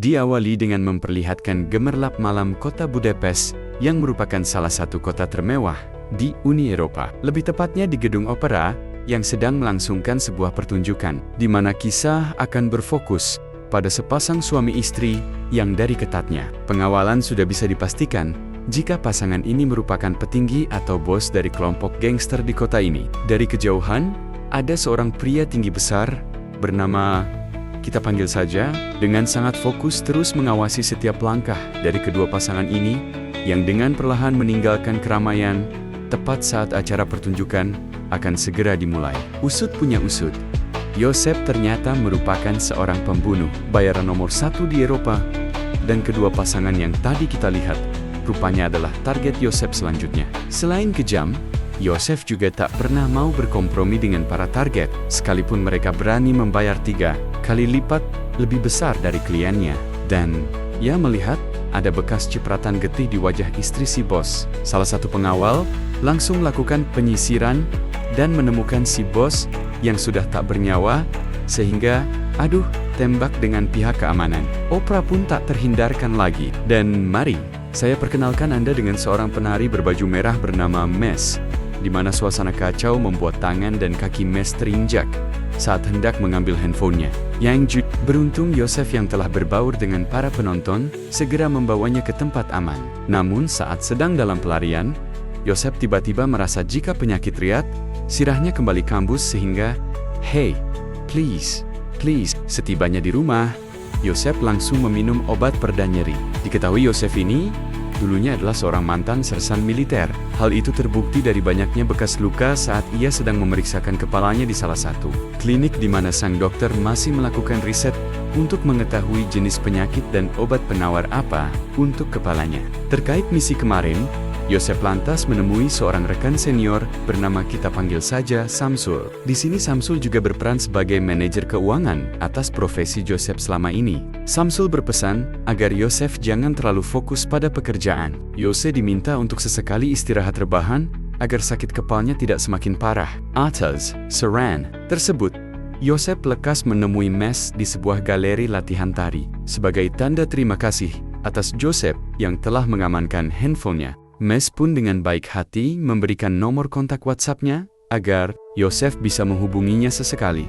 diawali dengan memperlihatkan gemerlap malam kota Budapest yang merupakan salah satu kota termewah di Uni Eropa. Lebih tepatnya di gedung opera yang sedang melangsungkan sebuah pertunjukan, di mana kisah akan berfokus pada sepasang suami istri yang dari ketatnya pengawalan sudah bisa dipastikan jika pasangan ini merupakan petinggi atau bos dari kelompok gangster di kota ini. Dari kejauhan, ada seorang pria tinggi besar bernama, kita panggil saja, dengan sangat fokus terus mengawasi setiap langkah dari kedua pasangan ini yang dengan perlahan meninggalkan keramaian tepat saat acara pertunjukan akan segera dimulai. Usut punya usut, Joseph ternyata merupakan seorang pembunuh bayaran nomor 1 di Eropa, dan kedua pasangan yang tadi kita lihat rupanya adalah target Joseph selanjutnya. Selain kejam, Joseph juga tak pernah mau berkompromi dengan para target, sekalipun mereka berani membayar 3 kali lipat lebih besar dari kliennya. Dan ia melihat ada bekas cipratan getih di wajah istri si bos. Salah satu pengawal langsung melakukan penyisiran dan menemukan si bos yang sudah tak bernyawa, sehingga tembak dengan pihak keamanan. Opera pun tak terhindarkan lagi. Dan mari saya perkenalkan Anda dengan seorang penari berbaju merah bernama Mes, di mana suasana kacau membuat tangan dan kaki Mes terinjak saat hendak mengambil handphonenya. Beruntung Joseph yang telah berbaur dengan para penonton segera membawanya ke tempat aman. Namun saat sedang dalam pelarian, Joseph tiba-tiba merasa jika penyakit riat, sirahnya kembali kambuh sehingga, "Hey, please." Setibanya di rumah, Joseph langsung meminum obat pereda nyeri. Diketahui Joseph ini dulunya adalah seorang mantan sersan militer. Hal itu terbukti dari banyaknya bekas luka saat ia sedang memeriksakan kepalanya di salah satu klinik di mana sang dokter masih melakukan riset untuk mengetahui jenis penyakit dan obat penawar apa untuk kepalanya. Terkait misi kemarin, Joseph lantas menemui seorang rekan senior bernama, kita panggil saja Samsul. Di sini Samsul juga berperan sebagai manajer keuangan atas profesi Joseph selama ini. Samsul berpesan agar Joseph jangan terlalu fokus pada pekerjaan. Joseph diminta untuk sesekali istirahat rebahan agar sakit kepalanya tidak semakin parah. Atas saran tersebut, Joseph lekas menemui Mes di sebuah galeri latihan tari. Sebagai tanda terima kasih atas Joseph yang telah mengamankan handphonenya, Mes pun dengan baik hati memberikan nomor kontak WhatsApp-nya agar Joseph bisa menghubunginya sesekali.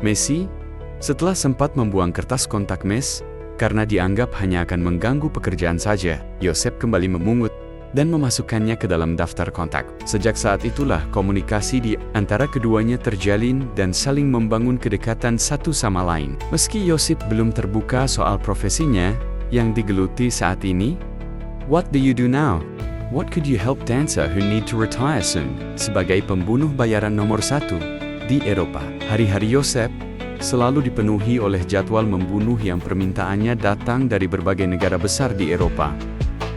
Messi, setelah sempat membuang kertas kontak Mes karena dianggap hanya akan mengganggu pekerjaan saja, Joseph kembali memungut dan memasukkannya ke dalam daftar kontak. Sejak saat itulah komunikasi di antara keduanya terjalin dan saling membangun kedekatan satu sama lain. Meski Joseph belum terbuka soal profesinya yang digeluti saat ini, "What do you do now? What could you help dancer who need to retire soon?" Sebagai pembunuh bayaran nomor 1 di Eropa, hari-hari Joseph selalu dipenuhi oleh jadwal membunuh yang permintaannya datang dari berbagai negara besar di Eropa,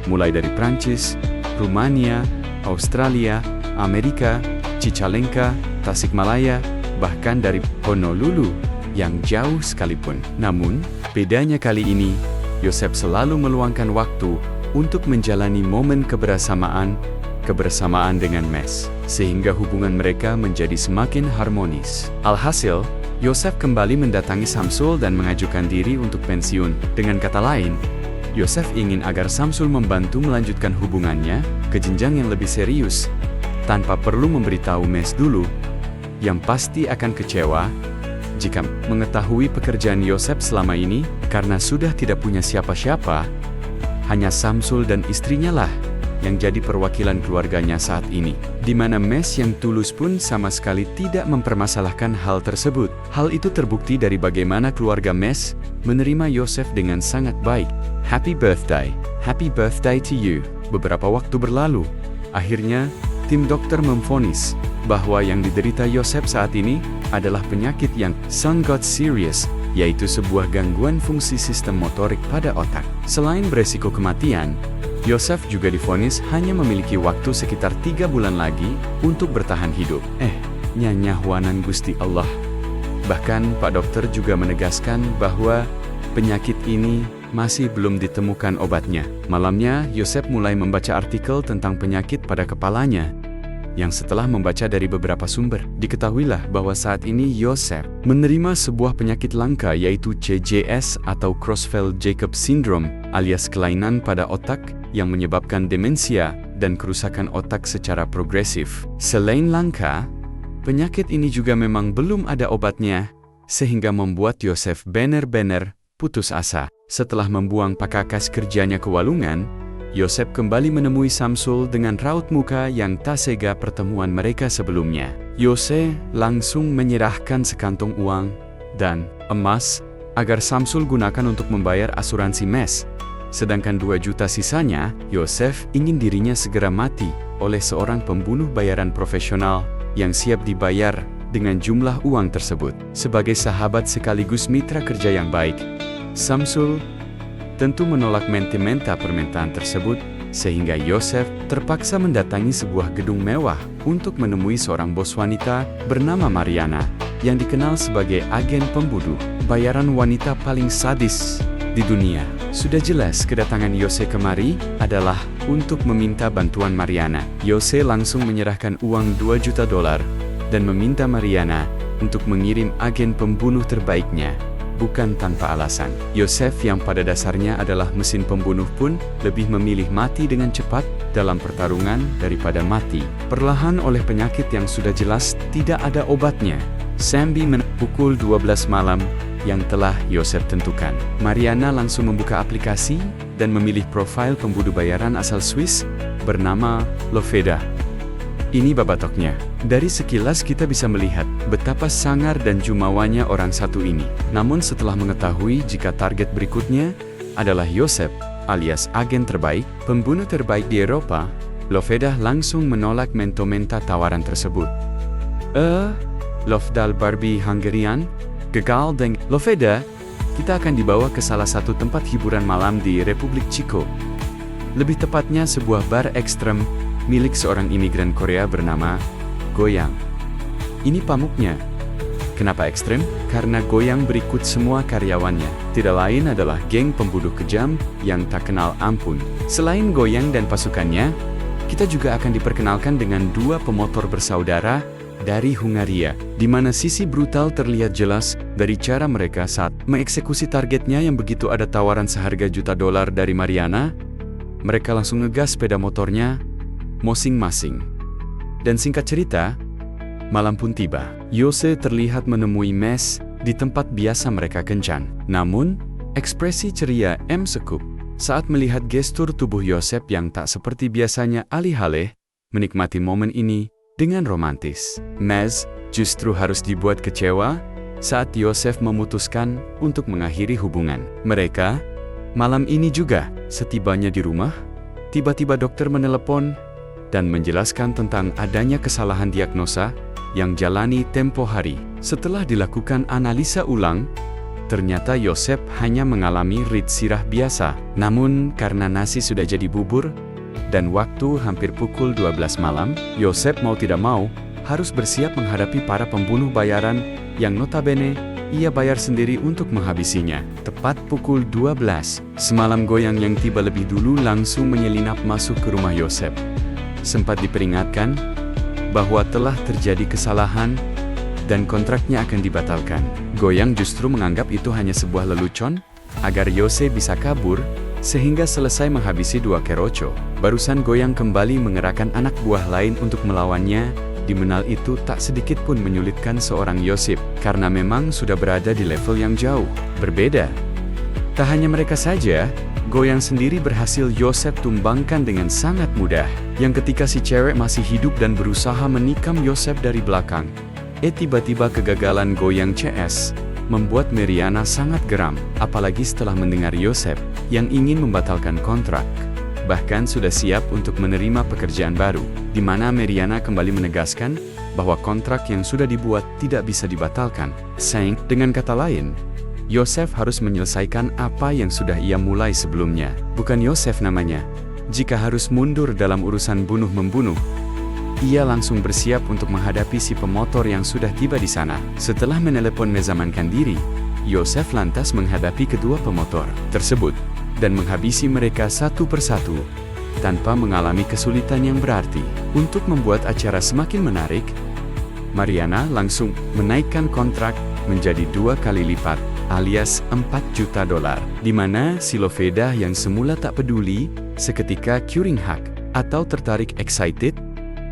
mulai dari Prancis, Rumania, Australia, Amerika, Cicalengka, Tasikmalaya, bahkan dari Honolulu yang jauh sekalipun. Namun, bedanya kali ini, Joseph selalu meluangkan waktu untuk menjalani momen kebersamaan dengan Mes, sehingga hubungan mereka menjadi semakin harmonis. Alhasil, Joseph kembali mendatangi Samsul dan mengajukan diri untuk pensiun. Dengan kata lain, Joseph ingin agar Samsul membantu melanjutkan hubungannya ke jenjang yang lebih serius, tanpa perlu memberitahu Mes dulu, yang pasti akan kecewa jika mengetahui pekerjaan Joseph selama ini, karena sudah tidak punya siapa-siapa. Hanya Samsul dan istrinya lah yang jadi perwakilan keluarganya saat ini, di mana Mes yang tulus pun sama sekali tidak mempermasalahkan hal tersebut. Hal itu terbukti dari bagaimana keluarga Mes menerima Joseph dengan sangat baik. Happy birthday to you. Beberapa waktu berlalu, akhirnya tim dokter memvonis bahwa yang diderita Joseph saat ini adalah penyakit yang sangat serius, yaitu sebuah gangguan fungsi sistem motorik pada otak. Selain beresiko kematian, Joseph juga divonis hanya memiliki waktu sekitar 3 bulan lagi untuk bertahan hidup. Nyanyahuanan Gusti Allah. Bahkan Pak Dokter juga menegaskan bahwa penyakit ini masih belum ditemukan obatnya. Malamnya, Joseph mulai membaca artikel tentang penyakit pada kepalanya, yang setelah membaca dari beberapa sumber, diketahuilah bahwa saat ini Yosef menerima sebuah penyakit langka yaitu CJS atau Creutzfeldt-Jakob Syndrome alias kelainan pada otak yang menyebabkan demensia dan kerusakan otak secara progresif. Selain langka, penyakit ini juga memang belum ada obatnya, sehingga membuat Yosef benar-benar putus asa. Setelah membuang pakakas kerjanya ke walungan, Yosef kembali menemui Samsul dengan raut muka yang tak sega pertemuan mereka sebelumnya. Yosef langsung menyerahkan sekantong uang dan emas agar Samsul gunakan untuk membayar asuransi mes. Sedangkan 2 juta sisanya, Yosef ingin dirinya segera mati oleh seorang pembunuh bayaran profesional yang siap dibayar dengan jumlah uang tersebut. Sebagai sahabat sekaligus mitra kerja yang baik, Samsul tentu menolak menta permintaan tersebut, sehingga Yosef terpaksa mendatangi sebuah gedung mewah untuk menemui seorang bos wanita bernama Mariana, yang dikenal sebagai agen pembunuh bayaran wanita paling sadis di dunia. Sudah jelas kedatangan Yosef kemari adalah untuk meminta bantuan Mariana. Yosef langsung menyerahkan uang $2 juta dan meminta Mariana untuk mengirim agen pembunuh terbaiknya. Bukan tanpa alasan. Yosef yang pada dasarnya adalah mesin pembunuh pun lebih memilih mati dengan cepat dalam pertarungan daripada mati perlahan oleh penyakit yang sudah jelas tidak ada obatnya. Sambil pukul 12 malam yang telah Yosef tentukan, Mariana langsung membuka aplikasi dan memilih profil pembunuh bayaran asal Swiss bernama Loveda. Ini babatoknya. Dari sekilas kita bisa melihat betapa sangar dan jumawanya orang satu ini. Namun setelah mengetahui jika target berikutnya adalah Yosef alias agen terbaik, pembunuh terbaik di Eropa, Loveda langsung menolak menta tawaran tersebut. Lofdal Barbie Hungarian, gagal dengan Loveda, kita akan dibawa ke salah satu tempat hiburan malam di Republik Ceko. Lebih tepatnya sebuah bar ekstrem milik seorang imigran Korea bernama Goyang. Ini pamuknya. Kenapa ekstrem? Karena Goyang berikut semua karyawannya. Tidak lain adalah geng pembunuh kejam yang tak kenal ampun. Selain Goyang dan pasukannya, kita juga akan diperkenalkan dengan 2 pemotor bersaudara dari Hungaria, di mana sisi brutal terlihat jelas dari cara mereka saat mengeksekusi targetnya yang begitu ada tawaran seharga $1 juta dari Mariana, mereka langsung ngegas sepeda motornya masing-masing. Dan singkat cerita, malam pun tiba. Yosef terlihat menemui mes di tempat biasa mereka kencan. Namun, ekspresi ceria sekup saat melihat gestur tubuh Yosef yang tak seperti biasanya alih-alih menikmati momen ini dengan romantis. Mes justru harus dibuat kecewa saat Yosef memutuskan untuk mengakhiri hubungan mereka. Malam ini juga, setibanya di rumah, tiba-tiba dokter menelepon dan menjelaskan tentang adanya kesalahan diagnosa yang jalani tempo hari. Setelah dilakukan analisa ulang, ternyata Yosef hanya mengalami rit sirah biasa. Namun karena nasi sudah jadi bubur dan waktu hampir pukul 12 malam, Yosef mau tidak mau harus bersiap menghadapi para pembunuh bayaran yang notabene ia bayar sendiri untuk menghabisinya. Tepat pukul 12, semalam Goyang yang tiba lebih dulu langsung menyelinap masuk ke rumah Yosef. Sempat diperingatkan bahwa telah terjadi kesalahan dan kontraknya akan dibatalkan. Goyang justru menganggap itu hanya sebuah lelucon agar Yosef bisa kabur sehingga selesai menghabisi 2 keroco. Barusan Goyang kembali mengerahkan anak buah lain untuk melawannya, di mana itu tak sedikit pun menyulitkan seorang Yosef karena memang sudah berada di level yang jauh berbeda. Tak hanya mereka saja, Goyang sendiri berhasil Yosef tumbangkan dengan sangat mudah. Yang ketika si cewek masih hidup dan berusaha menikam Yosef dari belakang, tiba-tiba kegagalan Goyang CS membuat Mariana sangat geram, apalagi setelah mendengar Yosef yang ingin membatalkan kontrak, bahkan sudah siap untuk menerima pekerjaan baru, di mana Mariana kembali menegaskan bahwa kontrak yang sudah dibuat tidak bisa dibatalkan. Dengan kata lain, Yosef harus menyelesaikan apa yang sudah ia mulai sebelumnya. Bukan Yosef namanya. Jika harus mundur dalam urusan bunuh-membunuh, ia langsung bersiap untuk menghadapi si pemotor yang sudah tiba di sana. Setelah menelepon mengamankan diri, Yosef lantas menghadapi kedua pemotor tersebut dan menghabisi mereka satu persatu tanpa mengalami kesulitan yang berarti. Untuk membuat acara semakin menarik, Mariana langsung menaikkan kontrak menjadi 2 kali lipat, alias $4 juta, di mana si Loveda yang semula tak peduli, seketika curing hak atau tertarik excited,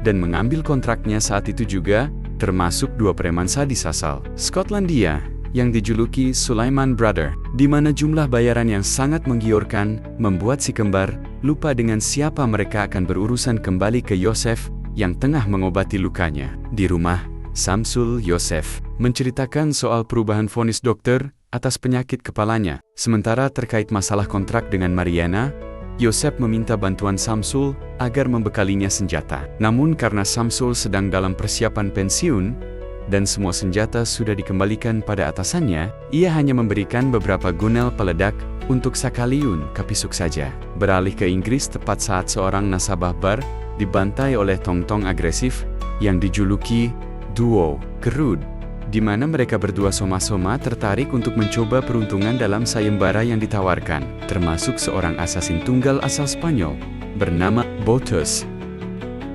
dan mengambil kontraknya saat itu juga, termasuk 2 preman sadis asal Skotlandia, yang dijuluki Sulaiman Brother, di mana jumlah bayaran yang sangat menggiurkan, membuat si kembar lupa dengan siapa mereka akan berurusan kembali ke Yosef, yang tengah mengobati lukanya. Di rumah, Samsul Yosef menceritakan soal perubahan vonis dokter atas penyakit kepalanya. Sementara terkait masalah kontrak dengan Mariana, Yosef meminta bantuan Samsul agar membekalinya senjata. Namun karena Samsul sedang dalam persiapan pensiun, dan semua senjata sudah dikembalikan pada atasannya, ia hanya memberikan beberapa gunel peledak untuk Sakaliun Kapisuk saja. Beralih ke Inggris tepat saat seorang nasabah bar dibantai oleh tong-tong agresif yang dijuluki Duo Kerud, di mana mereka berdua soma-soma tertarik untuk mencoba peruntungan dalam sayembara yang ditawarkan, termasuk seorang asasin tunggal asal Spanyol bernama Botes.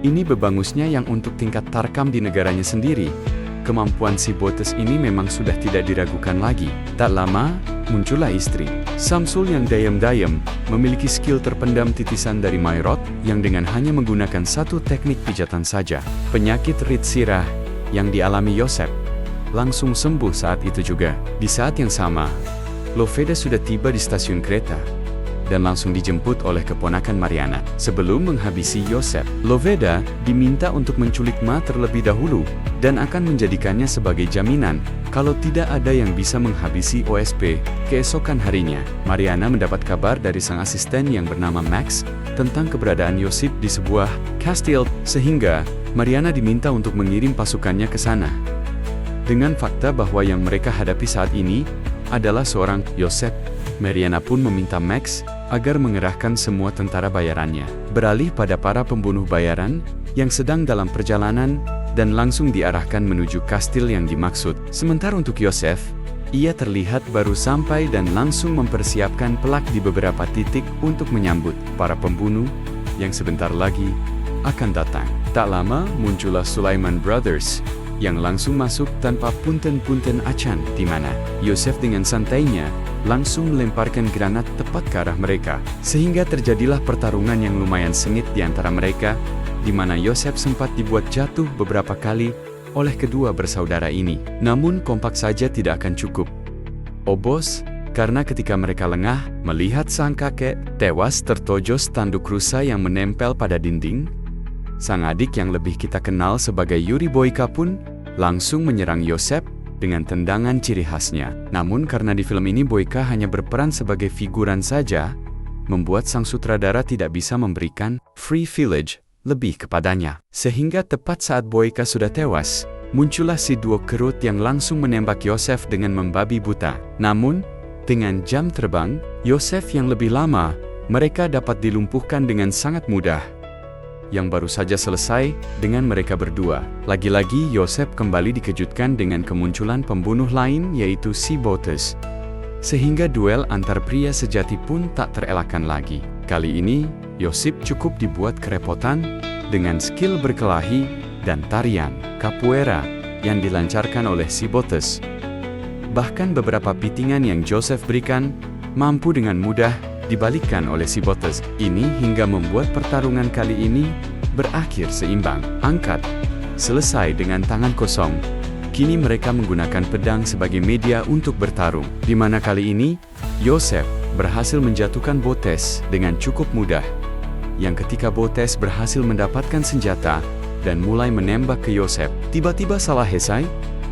Ini bebangusnya yang untuk tingkat tarkam di negaranya sendiri. Kemampuan si Botes ini memang sudah tidak diragukan lagi. Tak lama, muncullah istri. Samsul yang dayem-dayem, memiliki skill terpendam titisan dari Mayrot, yang dengan hanya menggunakan 1 teknik pijatan saja, penyakit rit sirah yang dialami Yosef langsung sembuh saat itu juga. Di saat yang sama, Loveda sudah tiba di stasiun kereta, dan langsung dijemput oleh keponakan Mariana. Sebelum menghabisi Yosef, Loveda diminta untuk menculik Ma terlebih dahulu, dan akan menjadikannya sebagai jaminan kalau tidak ada yang bisa menghabisi OSP keesokan harinya. Mariana mendapat kabar dari sang asisten yang bernama Max tentang keberadaan Yosef di sebuah kastil, sehingga Mariana diminta untuk mengirim pasukannya ke sana. Dengan fakta bahwa yang mereka hadapi saat ini adalah seorang Yosef, Mariana pun meminta Max agar mengerahkan semua tentara bayarannya beralih pada para pembunuh bayaran yang sedang dalam perjalanan dan langsung diarahkan menuju kastil yang dimaksud. Sementara untuk Yosef, ia terlihat baru sampai dan langsung mempersiapkan pelak di beberapa titik untuk menyambut para pembunuh yang sebentar lagi akan datang. Tak lama muncullah Sulaiman Brothers yang langsung masuk tanpa punten-punten acan, di mana Yosef dengan santainya langsung melemparkan granat tepat ke arah mereka, sehingga terjadilah pertarungan yang lumayan sengit di antara mereka, di mana Yosef sempat dibuat jatuh beberapa kali oleh kedua bersaudara ini. Namun kompak saja tidak akan cukup. Oh bos, karena ketika mereka lengah melihat sang kakek tewas tertojos tanduk rusa yang menempel pada dinding, sang adik yang lebih kita kenal sebagai Yuri Boyka pun langsung menyerang Yosef dengan tendangan ciri khasnya. Namun karena di film ini Boyka hanya berperan sebagai figuran saja, membuat sang sutradara tidak bisa memberikan free village lebih kepadanya. Sehingga tepat saat Boyka sudah tewas, muncullah si Duo Kerut yang langsung menembak Yosef dengan membabi buta. Namun, dengan jam terbang Yosef yang lebih lama, mereka dapat dilumpuhkan dengan sangat mudah, yang baru saja selesai dengan mereka berdua. Lagi-lagi Yosef kembali dikejutkan dengan kemunculan pembunuh lain, yaitu si Botes. Sehingga duel antar pria sejati pun tak terelakkan lagi. Kali ini, Yosef cukup dibuat kerepotan dengan skill berkelahi dan tarian capoeira yang dilancarkan oleh si Botes. Bahkan beberapa pitingan yang Joseph berikan mampu dengan mudah dibalikkan oleh si Botes. Ini hingga membuat pertarungan kali ini berakhir seimbang. Angkat selesai dengan tangan kosong. Kini mereka menggunakan pedang sebagai media untuk bertarung, di mana kali ini Yosef berhasil menjatuhkan Botes dengan cukup mudah. Yang ketika Botes berhasil mendapatkan senjata dan mulai menembak ke Yosef, tiba-tiba salah hesai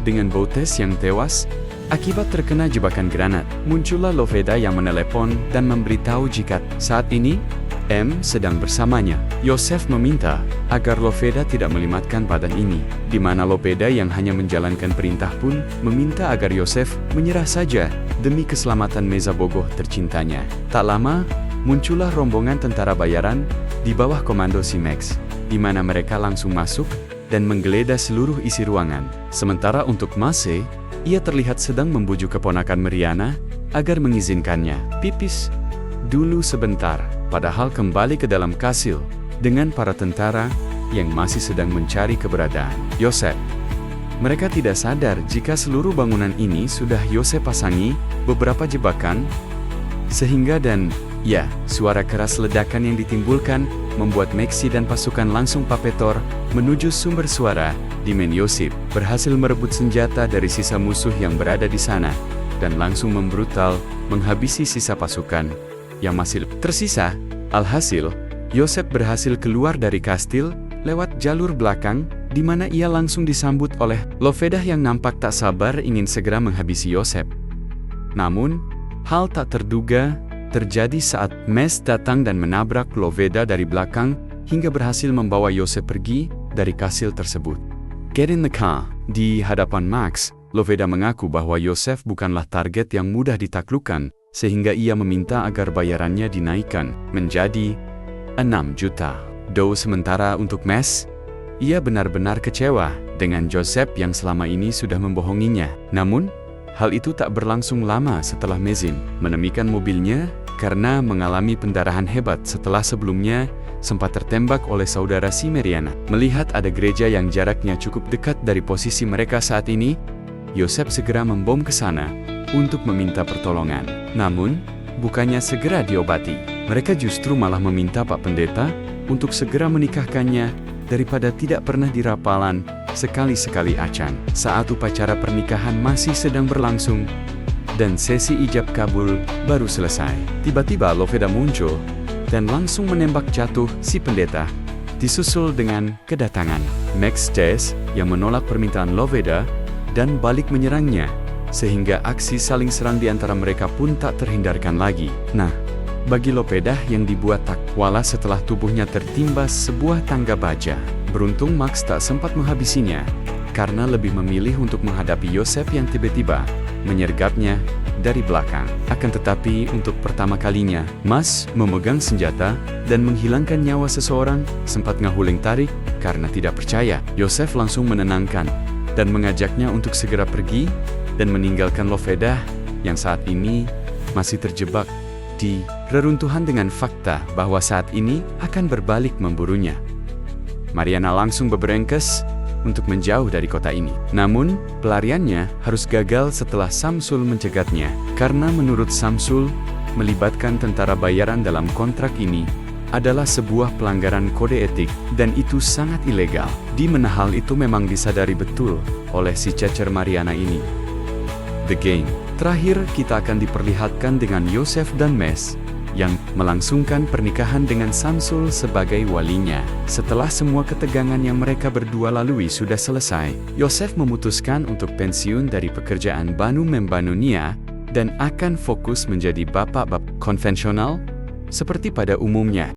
dengan Botes yang tewas akibat terkena jebakan granat. Muncullah Loveda yang menelepon dan memberitahu jika saat ini M sedang bersamanya. Yosef meminta agar Loveda tidak melimatkan badan ini, di mana Loveda yang hanya menjalankan perintah pun meminta agar Yosef menyerah saja demi keselamatan Meza Bogoh tercintanya. Tak lama, muncullah rombongan tentara bayaran di bawah komando si Max, di mana mereka langsung masuk dan menggeledah seluruh isi ruangan. Sementara untuk Mase, ia terlihat sedang membujuk keponakan Mariana agar mengizinkannya pipis dulu sebentar. padahal kembali ke dalam kastil dengan para tentara yang masih sedang mencari keberadaan Yosef. Mereka tidak sadar jika seluruh bangunan ini sudah Yosef pasangi beberapa jebakan, sehingga suara keras ledakan yang ditimbulkan membuat Maxi dan pasukan langsung papetor menuju sumber suara, di mana Yosef berhasil merebut senjata dari sisa musuh yang berada di sana, dan langsung membrutal menghabisi sisa pasukan yang masih tersisa. Alhasil, Yosef berhasil keluar dari kastil lewat jalur belakang, di mana ia langsung disambut oleh Loveda yang nampak tak sabar ingin segera menghabisi Yosef. Namun, hal tak terduga terjadi saat Mes datang dan menabrak Loveda dari belakang hingga berhasil membawa Yosef pergi dari kastil tersebut. Get in the car. Di hadapan Max, Loveda mengaku bahwa Yosef bukanlah target yang mudah ditaklukkan, sehingga ia meminta agar bayarannya dinaikkan menjadi 6 juta. Sementara untuk Mes, ia benar-benar kecewa dengan Joseph yang selama ini sudah membohonginya. Namun, hal itu tak berlangsung lama setelah Mezim menemukan mobilnya karena mengalami pendarahan hebat setelah sebelumnya sempat tertembak oleh saudara si Mariana. Melihat ada gereja yang jaraknya cukup dekat dari posisi mereka saat ini, Yosef segera membom ke sana untuk meminta pertolongan. Namun, bukannya segera diobati, mereka justru malah meminta Pak Pendeta untuk segera menikahkannya daripada tidak pernah dirapalan sekali-sekali acan. Saat upacara pernikahan masih sedang berlangsung dan sesi ijab kabul baru selesai, tiba-tiba Loveda muncul dan langsung menembak jatuh si pendeta, disusul dengan kedatangan Max Jess yang menolak permintaan Loveda dan balik menyerangnya, sehingga aksi saling serang di antara mereka pun tak terhindarkan lagi. Nah, bagi Loveda yang dibuat takwala setelah tubuhnya tertimbas sebuah tangga baja. Beruntung Max tak sempat menghabisinya, karena lebih memilih untuk menghadapi Yosef yang tiba-tiba menyergapnya dari belakang. Akan tetapi untuk pertama kalinya, Mas memegang senjata dan menghilangkan nyawa seseorang, sempat ngahuling tarik karena tidak percaya. Yosef langsung menenangkan dan mengajaknya untuk segera pergi dan meninggalkan Loveda yang saat ini masih terjebak di reruntuhan dengan fakta bahwa saat ini akan berbalik memburunya. Mariana langsung berberengkes untuk menjauh dari kota ini. Namun, pelariannya harus gagal setelah Samsul mencegatnya. Karena menurut Samsul, melibatkan tentara bayaran dalam kontrak ini adalah sebuah pelanggaran kode etik dan itu sangat ilegal. Di mana hal itu memang disadari betul oleh si cacer Mariana ini. The Game. Terakhir, kita akan diperlihatkan dengan Yosef dan Mes yang melangsungkan pernikahan dengan Samsul sebagai walinya. Setelah semua ketegangan yang mereka berdua lalui sudah selesai, Yosef memutuskan untuk pensiun dari pekerjaan Banu Membanunia dan akan fokus menjadi bapak-bapak konvensional seperti pada umumnya.